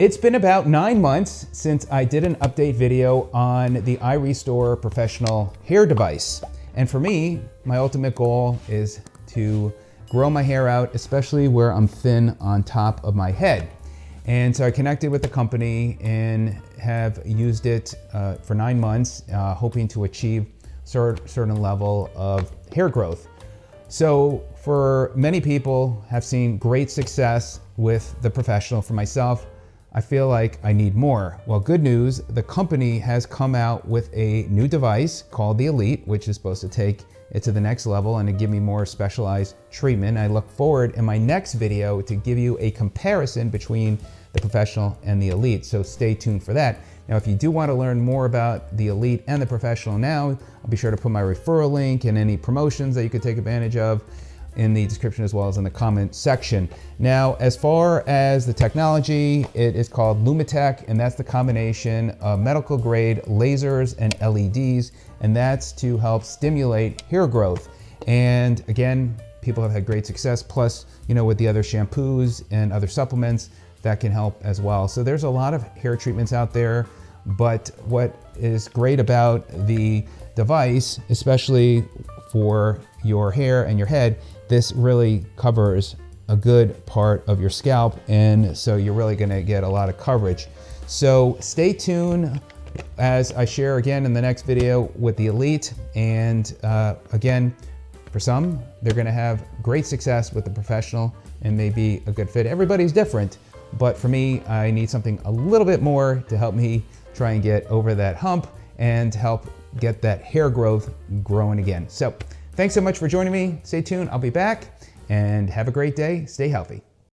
It's been about 9 months since I did an update video on the IRestore professional hair device. And for me, my ultimate goal is to grow my hair out, especially where I'm thin on top of my head. And so I connected with the company and have used it for 9 months, hoping to achieve certain level of hair growth. So for many people have seen great success with the professional. For myself, I feel like I need more. Well, good news, the company has come out with a new device called the Elite, which is supposed to take it to the next level and to give me more specialized treatment. I look forward in my next video to give you a comparison between the professional and the Elite, so stay tuned for that. Now, if you do want to learn more about the Elite and the professional now, I'll be sure to put my referral link and any promotions that you could take advantage of in the description as well as in the comment section. Now, as far as the technology, it is called Lumitech, and that's the combination of medical grade lasers and LEDs, and that's to help stimulate hair growth. And again, people have had great success, plus, with the other shampoos and other supplements that can help as well. So there's a lot of hair treatments out there, but what is great about the device, especially for your hair and your head, this really covers a good part of your scalp, and so you're really gonna get a lot of coverage. So stay tuned as I share again in the next video with the Elite. And again, for some, they're gonna have great success with the professional and may be a good fit. Everybody's different, but for me, I need something a little bit more to help me try and get over that hump and help get that hair growth growing again. So thanks so much for joining me. Stay tuned, I'll be back, and have a great day. Stay healthy.